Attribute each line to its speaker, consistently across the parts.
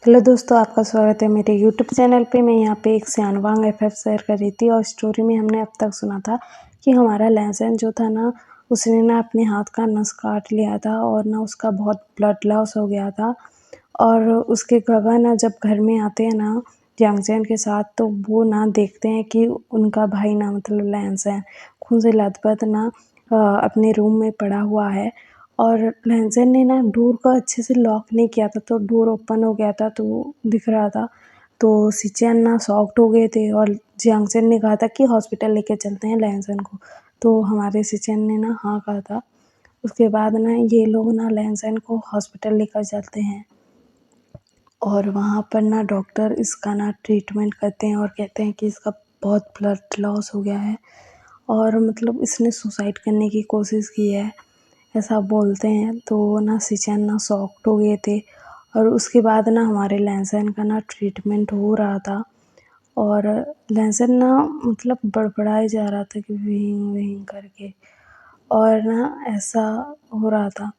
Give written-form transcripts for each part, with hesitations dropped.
Speaker 1: Hello दोस्तों, आपका स्वागत है मेरे यूट्यूब चैनल पे। मैं यहाँ पे एक सियानवांग एफएफ शेयर कर रही थी और स्टोरी में हमने अब तक सुना था कि हमारा लहसुन जो था ना, उसने ना अपने हाथ का नस काट लिया था और ना उसका बहुत ब्लड लॉस हो गया था। और उसके गगा ना जब घर में आते हैं ना जंगचैन के साथ, तो वो ना देखते हैं कि उनका भाई ना मतलब लहसुन खून से लथपथ ना अपने रूम में पड़ा हुआ है। और लहसुन ने ना डोर को अच्छे से लॉक नहीं किया था, तो डोर ओपन हो गया था, तो दिख रहा था। तो सिचेन ना शॉक्ड हो गए थे और जियांगचैन ने कहा था कि हॉस्पिटल लेके चलते हैं लहसुन को। तो हमारे सिचेन ने ना हाँ कहा था। उसके बाद ना ये लोग ना लहसुन को हॉस्पिटल लेकर चलते हैं और वहाँ पर ना डॉक्टर इसका ना ट्रीटमेंट करते हैं और कहते हैं कि इसका बहुत ब्लड लॉस हो गया है और मतलब इसने सुसाइड करने की कोशिश की है, ऐसा बोलते हैं। तो ना सिचेन ना शॉक्ड हो गए थे और उसके बाद ना हमारे लहसुन का ना ट्रीटमेंट हो रहा था और लहसुन ना मतलब बड़बड़ाए जा रहा था कि व्हिंग व्हिंग करके, और ना ऐसा हो रहा था।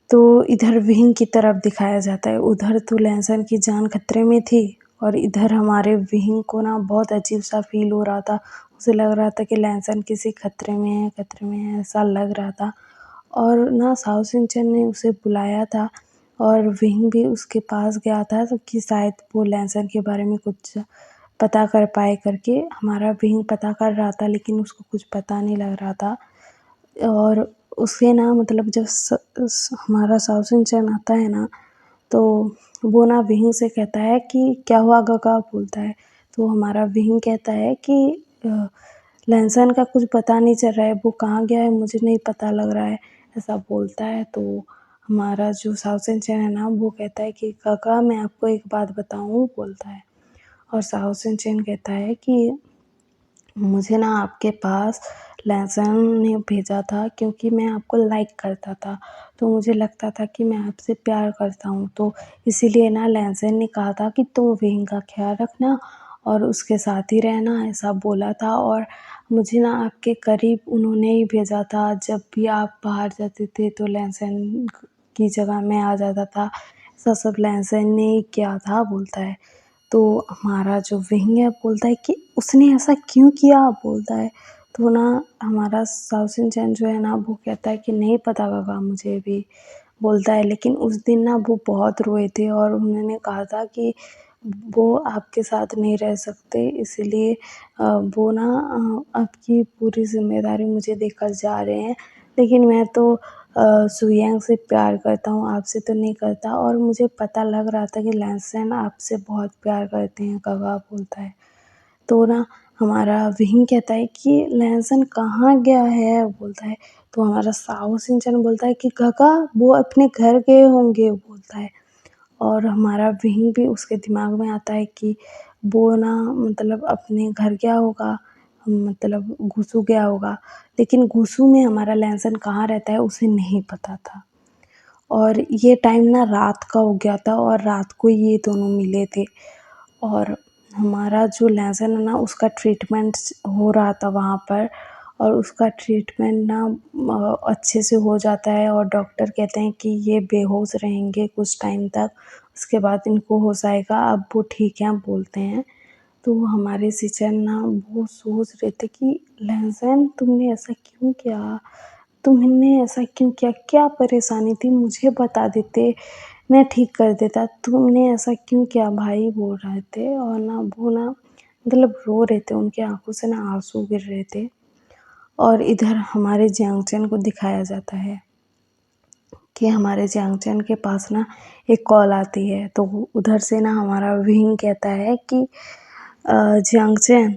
Speaker 1: तो इधर विंग की तरफ दिखाया जाता है, उधर तो लहसुन की जान खतरे में थी और इधर हमारे विंग को ना बहुत अजीब सा फील हो रहा था। उसे लग रहा था कि लहसुन किसी खतरे में है, ऐसा लग रहा था। और ना साओ सिंचन ने उसे बुलाया था और विंग भी उसके पास गया था, तो कि शायद वो लहसुन के बारे में कुछ पता कर पाए करके। हमारा विंग पता कर रहा था लेकिन उसको कुछ पता नहीं लग रहा था। और उसे ना मतलब जब हमारा साउथ इंडियन आता है ना, तो वो ना विहिंग से कहता है कि क्या हुआ गगा, बोलता है। तो हमारा विहिंग कहता है कि लहसुन का कुछ पता नहीं चल रहा है, वो कहाँ गया है मुझे नहीं पता लग रहा है, ऐसा बोलता है। तो हमारा जो साउथ इंडियन है ना, वो कहता है कि गगा मैं आपको एक बात बताऊँ, बोलता है। और साउथ इंडियन कहता है कि मुझे ना आपके पास लहसुन ने भेजा था क्योंकि मैं आपको लाइक करता था, तो मुझे लगता था कि मैं आपसे प्यार करता हूँ, तो इसीलिए ना लहसुन ने कहा था कि तुम विंग का ख्याल रखना और उसके साथ ही रहना, ऐसा बोला था। और मुझे ना आपके करीब उन्होंने ही भेजा था, जब भी आप बाहर जाते थे तो लहसुन की जगह मैं आ जाता था, ऐसा सब लहसुन ने ही किया था, बोलता है। तो हमारा जो विंग है बोलता है कि उसने ऐसा क्यों किया, बोलता है। तो ना हमारा साउथ इंडियन जो है ना, वो कहता है कि नहीं पता काका मुझे भी, बोलता है। लेकिन उस दिन ना वो बहुत रोए थे और उन्होंने कहा था कि वो आपके साथ नहीं रह सकते, इसलिए वो ना आपकी पूरी जिम्मेदारी मुझे देकर जा रहे हैं। लेकिन मैं तो सुयांग से प्यार करता हूँ, आपसे तो नहीं करता, और मुझे पता लग रहा था कि लहसुन आपसे बहुत प्यार करते हैं काका, बोलता है। तो ना हमारा विंग कहता है कि लहसुन कहाँ गया है, बोलता है। तो हमारा साहु सिंचन बोलता है कि काका वो अपने घर गए होंगे, बोलता है। और हमारा विंग भी उसके दिमाग में आता है कि वो ना मतलब अपने घर गया होगा, मतलब घुसू गया होगा। लेकिन घुसू में हमारा लहसुन कहाँ रहता है उसे नहीं पता था। और ये टाइम ना रात का हो गया था और रात को ये दोनों मिले थे। और हमारा जो लहसुन है ना, उसका ट्रीटमेंट हो रहा था वहाँ पर, और उसका ट्रीटमेंट ना अच्छे से हो जाता है और डॉक्टर कहते हैं कि ये बेहोश रहेंगे कुछ टाइम तक, उसके बाद इनको होश आएगा, अब वो ठीक हैं, बोलते हैं। तो हमारे सिचन ना वो सोच रहे थे कि लहसुन तुमने ऐसा क्यों किया, तुमने ऐसा क्यों किया, क्या परेशानी थी मुझे बता देते, मैं ठीक कर देता, तुमने ऐसा क्यों किया भाई, बोल रहे थे। और ना वो ना मतलब रो रहे थे, उनकी आंखों से ना आंसू गिर रहे थे। और इधर हमारे जियांगचैन को दिखाया जाता है कि हमारे जियांगचैन के पास ना एक कॉल आती है। तो उधर से ना हमारा विंग कहता है कि जियांगचैन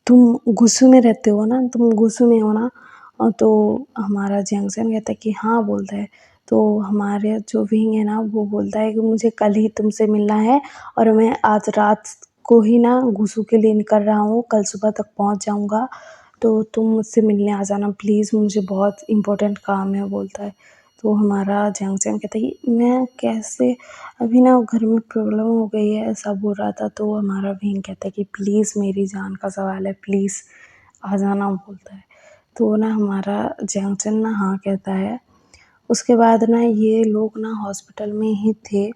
Speaker 1: तुम गुस्सू में रहते हो ना, तुम गुस्सू में हो ना। तो हमारा जियांगचैन कहता है कि हाँ, बोलता है। तो हमारे जो विंग है ना, वो बोलता है कि मुझे कल ही तुमसे मिलना है और मैं आज रात को ही ना गुस्सू के लिए निकल रहा हूँ, कल सुबह तक पहुँच जाऊँगा, तो तुम मुझसे मिलने आ जाना प्लीज़, मुझे बहुत इम्पोर्टेंट काम है, बोलता है। तो हमारा जियांगचैन कहता है कि मैं कैसे, अभी ना घर में प्रॉब्लम हो गई है, ऐसा बोल रहा था। तो हमारा विंग कहता है कि प्लीज़ मेरी जान का सवाल है, प्लीज़ आ जाना, बोलता है। तो ना हमारा जियांगचैन ना हाँ कहता है। उसके बाद ना ये लोग ना हॉस्पिटल में ही थे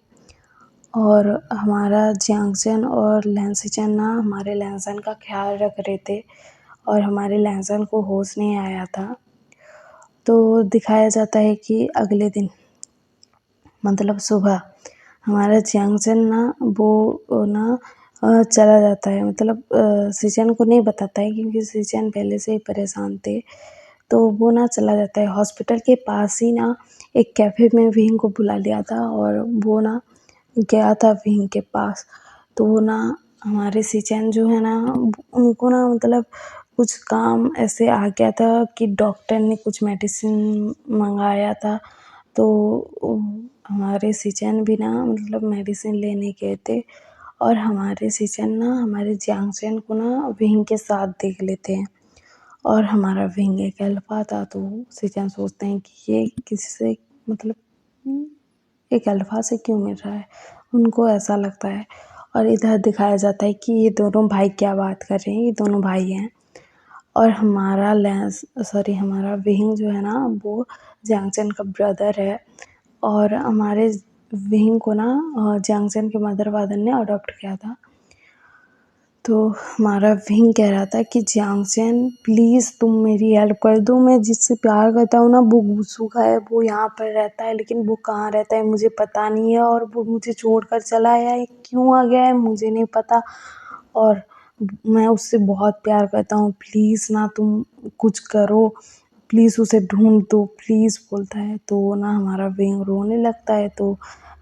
Speaker 1: और हमारा जियांगचन और लैंसचन ना हमारे लैंसन का ख्याल रख रहे थे और हमारे लैंसन को होश नहीं आया था। तो दिखाया जाता है कि अगले दिन मतलब सुबह हमारा जियांगचन ना वो ना चला जाता है, मतलब सिचन को नहीं बताता है क्योंकि सिचन पहले से ही परेशान थे। तो वो ना चला जाता है हॉस्पिटल के पास ही ना एक कैफ़े में विंग को बुला लिया था और वो ना गया था विंग के पास। तो ना हमारे सिचन जो है ना उनको ना मतलब कुछ काम ऐसे आ गया था कि डॉक्टर ने कुछ मेडिसिन मंगाया था। तो हमारे सिचन भी ना मतलब मेडिसिन लेने गए थे और हमारे सिचन ना हमारे जियांगचन को ना विंग के साथ देख लेते हैं और हमारा विंग एक अल्फा था। तो सिचन सोचते हैं कि ये किसी से मतलब एक अल्फा से क्यों मिल रहा है, उनको ऐसा लगता है। और इधर दिखाया जाता है कि ये दोनों भाई क्या बात कर रहे हैं, ये दोनों भाई हैं। और हमारा विंग जो है ना वो जियांगचन का ब्रदर है और हमारे विंग को ना जियांगचन के मदर फादर ने अडॉप्ट किया था। तो हमारा विंग कह रहा था कि जियांगचन प्लीज़ तुम मेरी हेल्प कर दो, मैं जिससे प्यार करता हूँ ना वो गुसुखा है, वो यहाँ पर रहता है लेकिन वो कहाँ रहता है मुझे पता नहीं है और वो मुझे छोड़कर चला आया है, क्यों आ गया है मुझे नहीं पता और मैं उससे बहुत प्यार करता हूँ, प्लीज़ ना तुम कुछ करो, प्लीज़ उसे ढूंढ दो प्लीज़ बोलता है। तो ना हमारा विंग रोने लगता है। तो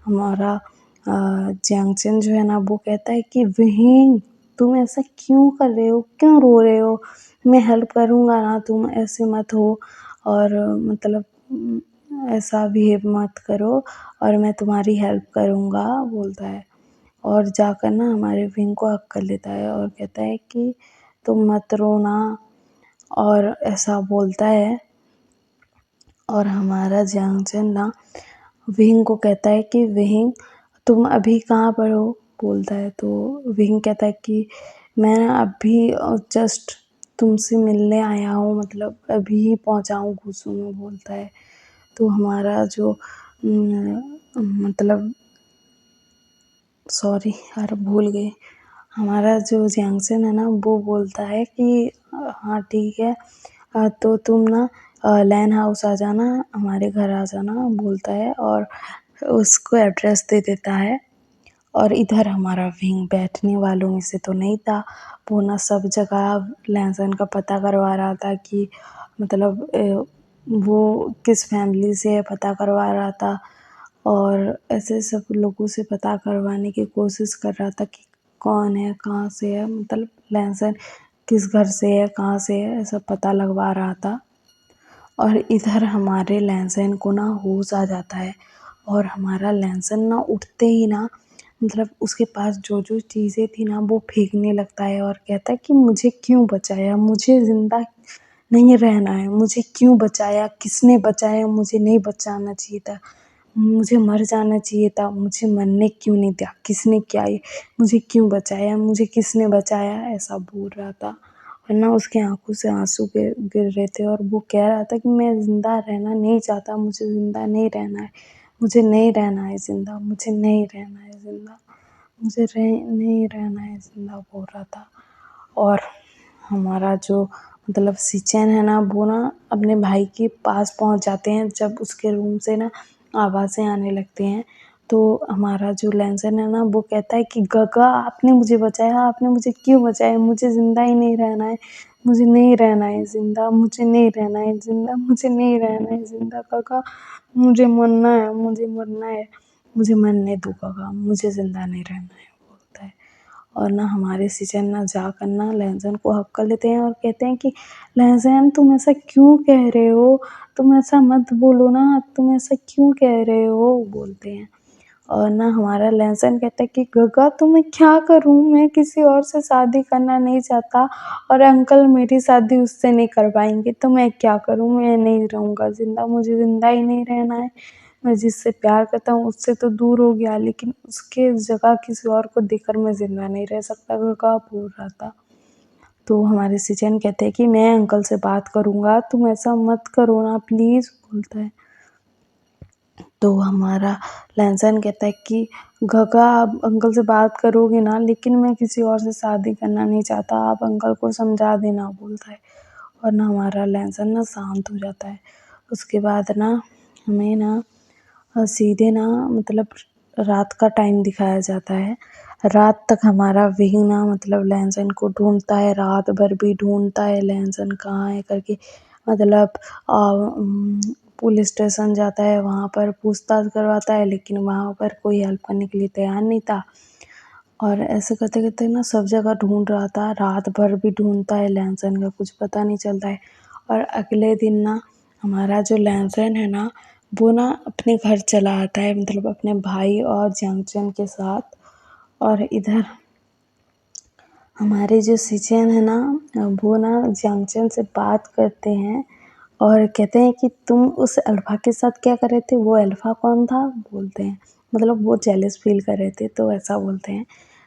Speaker 1: हमारा जियांगचन जो है ना वो कहता है कि विंग तुम ऐसा क्यों कर रहे हो, क्यों रो रहे हो, मैं हेल्प करूँगा ना, तुम ऐसे मत हो और मतलब ऐसा बिहेव मत करो और मैं तुम्हारी हेल्प करूँगा बोलता है। और जाकर ना हमारे विंग को हग कर लेता है और कहता है कि तुम मत रोना और ऐसा बोलता है। और हमारा जियांगचन ना विंग को कहता है कि विंग तुम अभी कहाँ पर हो बोलता है। तो विंग कहता है कि मैं अभी जस्ट तुमसे मिलने आया हूँ, मतलब अभी ही पहुँचा हूँ गुसू में बोलता है। तो हमारा जो मतलब सॉरी यार भूल गई, हमारा जो जियांगचन है ना वो बोलता है कि हाँ ठीक है, तो तुम ना लैन हाउस आ जाना, हमारे घर आ जाना बोलता है और उसको एड्रेस दे देता है। और इधर हमारा विंग बैठने वालों में से तो नहीं था, वो ना सब जगह लहसुन का पता करवा रहा था कि मतलब वो किस फैमिली से है पता करवा रहा था और ऐसे सब लोगों से पता करवाने की कोशिश कर रहा था कि कौन है कहाँ से है, मतलब लहसुन किस घर से है कहाँ से है ऐसा पता लगवा रहा था। और इधर हमारे लहसुन को ना होश आ जाता है और हमारा लहसुन ना उठते ही ना मतलब उसके पास जो जो चीज़ें थी ना वो फेंकने लगता है और कहता है कि मुझे क्यों बचाया, मुझे ज़िंदा नहीं रहना है, मुझे क्यों बचाया, किसने बचाया, मुझे नहीं बचाना चाहिए था, मुझे मर जाना चाहिए था, मुझे मरने क्यों नहीं दिया, किसने क्या ये मुझे क्यों बचाया, मुझे किसने बचाया, ऐसा बोल रहा था। और ना उसकी आंखों से आंसू गिर गिर रहे थे और वो कह रहा था कि मैं ज़िंदा रहना नहीं चाहता, मुझे ज़िंदा नहीं रहना है, मुझे नहीं रहना है ज़िंदा, मुझे नहीं रहना है ज़िंदा, मुझे नहीं रहना है ज़िंदा बोल रहा था। और हमारा जो मतलब सिचन है ना वो ना अपने भाई के पास पहुंच जाते हैं जब उसके रूम से ना आवाज़ें आने लगती हैं। तो हमारा जो लैंसन है ना वो कहता है कि गगा आपने मुझे बचाया, आपने मुझे क्यों बचाया, मुझे ज़िंदा ही नहीं रहना है, मुझे नहीं रहना है ज़िंदा, मुझे नहीं रहना है ज़िंदा, मुझे नहीं रहना है ज़िंदा गगा, मुझे मरना है, मुझे मरना है, मुझे मरने दो गगा, मुझे ज़िंदा नहीं रहना है बोलता है। और ना हमारे सिचन ना जाकर ना लहसुन को हक कर लेते हैं और कहते हैं कि लहसुन तुम ऐसा क्यों कह रहे हो, तुम ऐसा मत बोलो ना, तुम ऐसा क्यों कह रहे हो बोलते हैं। और ना हमारा लहसुन कहता है कि गगा तो मैं क्या करूँ, मैं किसी और से शादी करना नहीं चाहता और अंकल मेरी शादी उससे नहीं करवाएंगे तो मैं क्या करूँ, मैं नहीं रहूँगा ज़िंदा, मुझे ज़िंदा ही नहीं रहना है, मैं जिससे प्यार करता हूँ उससे तो दूर हो गया लेकिन उसके जगह किसी और को देखकर मैं ज़िंदा नहीं रह सकता गगा बोल रहा था। तो हमारे सिचन कहते हैं कि मैं अंकल से बात करूँगा, तुम ऐसा मत करो ना प्लीज़ बोलता है। तो हमारा लहसुन कहता है कि गगा आप अंकल से बात करोगे ना, लेकिन मैं किसी और से शादी करना नहीं चाहता, आप अंकल को समझा देना बोलता है। और ना हमारा लहसुन ना शांत हो जाता है। उसके बाद ना हमें ना सीधे ना मतलब रात का टाइम दिखाया जाता है। रात तक हमारा विंग ना मतलब लहसुन को ढूंढता है, रात भर भी ढूंढता है लहसुन कहाँ है करके। मतलब पुलिस स्टेशन जाता है, वहाँ पर पूछताछ करवाता है, लेकिन वहाँ पर कोई हेल्प करने के लिए तैयार नहीं था। और ऐसे करते करते ना सब जगह ढूंढ रहा था, रात भर भी ढूंढता है लहसुन का कुछ पता नहीं चलता है। और अगले दिन ना हमारा जो लहसुन है ना, वो ना अपने घर चला आता है, मतलब अपने भाई और जंक्शन के साथ। और इधर हमारे जो सिचन है ना, वो ना जंक्शन से बात करते हैं और कहते हैं कि तुम उस अल्फा के साथ क्या कर रहे थे, वो अल्फा कौन था बोलते हैं। मतलब वो जेलस फील कर रहे थे तो ऐसा बोलते हैं।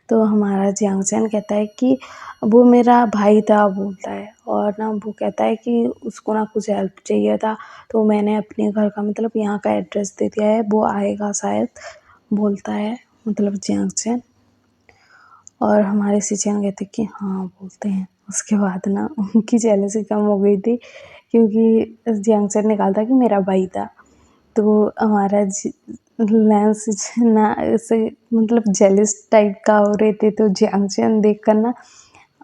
Speaker 1: तो हमारा जंक्शन कहता है कि वो मेरा भाई था बोलता है। और ना वो कहता है कि उसको ना कुछ हेल्प चाहिए था, तो मैंने अपने घर का मतलब यहाँ का एड्रेस दे दिया है, वो आएगा शायद बोलता है, मतलब जंक्शन। और हमारे सिचन कहते कि हाँ बोलते हैं। उसके बाद ना उनकी जेलसी कम हो गई थी, क्योंकि जंक्शन ने कहा था कि मेरा भाई था। तो हमारा लेंस ना ऐसे मतलब जेलस टाइप का हो रहे थे, तो जंक्शन देख कर ना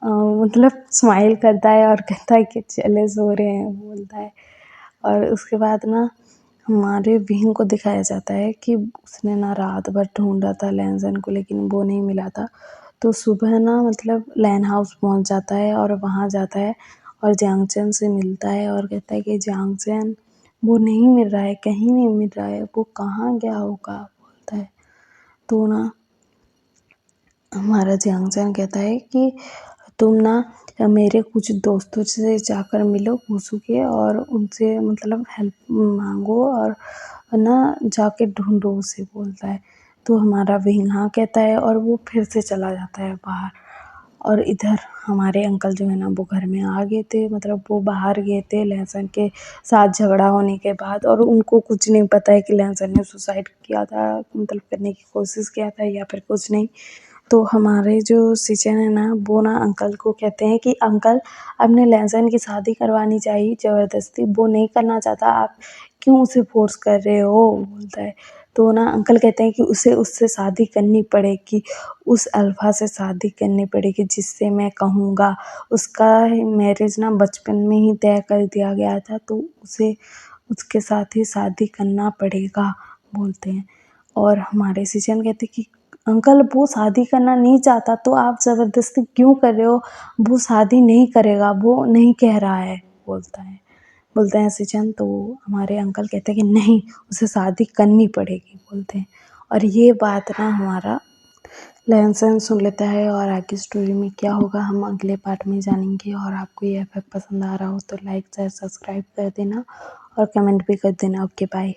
Speaker 1: मतलब स्माइल करता है और कहता है कि जेलस हो रहे हैं बोलता है। और उसके बाद ना हमारे विंग को दिखाया जाता है कि उसने ना रात भर ढूंढा था लैनसन को, लेकिन वो नहीं मिला था। तो सुबह ना मतलब लैन हाउस पहुंच जाता है और वहां जाता है और जंक्शन से मिलता है और कहता है कि जंक्शन वो नहीं मिल रहा है, कहीं नहीं मिल रहा है, वो कहाँ गया होगा बोलता है। तो ना हमारा जंक्शन कहता है कि तुम ना मेरे कुछ दोस्तों से जाकर मिलो पूछो के, और उनसे मतलब हेल्प मांगो और ना जाके ढूंढो उसे बोलता है। तो हमारा विंग हाँ कहता है और वो फिर से चला जाता है बाहर। और इधर हमारे अंकल जो है ना वो घर में आ गए थे, मतलब वो बाहर गए थे लहसुन के साथ झगड़ा होने के बाद, और उनको कुछ नहीं पता है कि लहसुन ने सुसाइड किया था, मतलब करने की कोशिश किया था या फिर कुछ नहीं। तो हमारे जो सिचन है ना वो ना अंकल को कहते हैं कि अंकल अपने लहसुन की शादी करवानी चाहिए ज़बरदस्ती, वो नहीं करना चाहता, आप क्यों उसे फोर्स कर रहे हो बोलता है। तो ना अंकल कहते हैं कि उसे उससे शादी करनी पड़ेगी, उस अल्फा से शादी करनी पड़ेगी जिससे मैं कहूँगा। उसका मैरिज ना बचपन में ही तय कर दिया गया था, तो उसे उसके साथ ही शादी करना पड़ेगा बोलते हैं। और हमारे सिचन कहते कि अंकल वो शादी करना नहीं चाहता तो आप ज़बरदस्ती क्यों कर रहे हो, वो शादी नहीं करेगा, वो नहीं कह रहा है बोलता है, बोलते हैं सिचन। तो हमारे अंकल कहते हैं कि नहीं, उसे शादी करनी पड़ेगी बोलते हैं। और ये बात ना हमारा लहसन सुन लेता है, और आगे स्टोरी में क्या होगा हम अगले पार्ट में जानेंगे। और आपको ये एफ पसंद आ रहा हो तो लाइक शेयर सब्सक्राइब कर देना और कमेंट भी कर देना। Okay bye.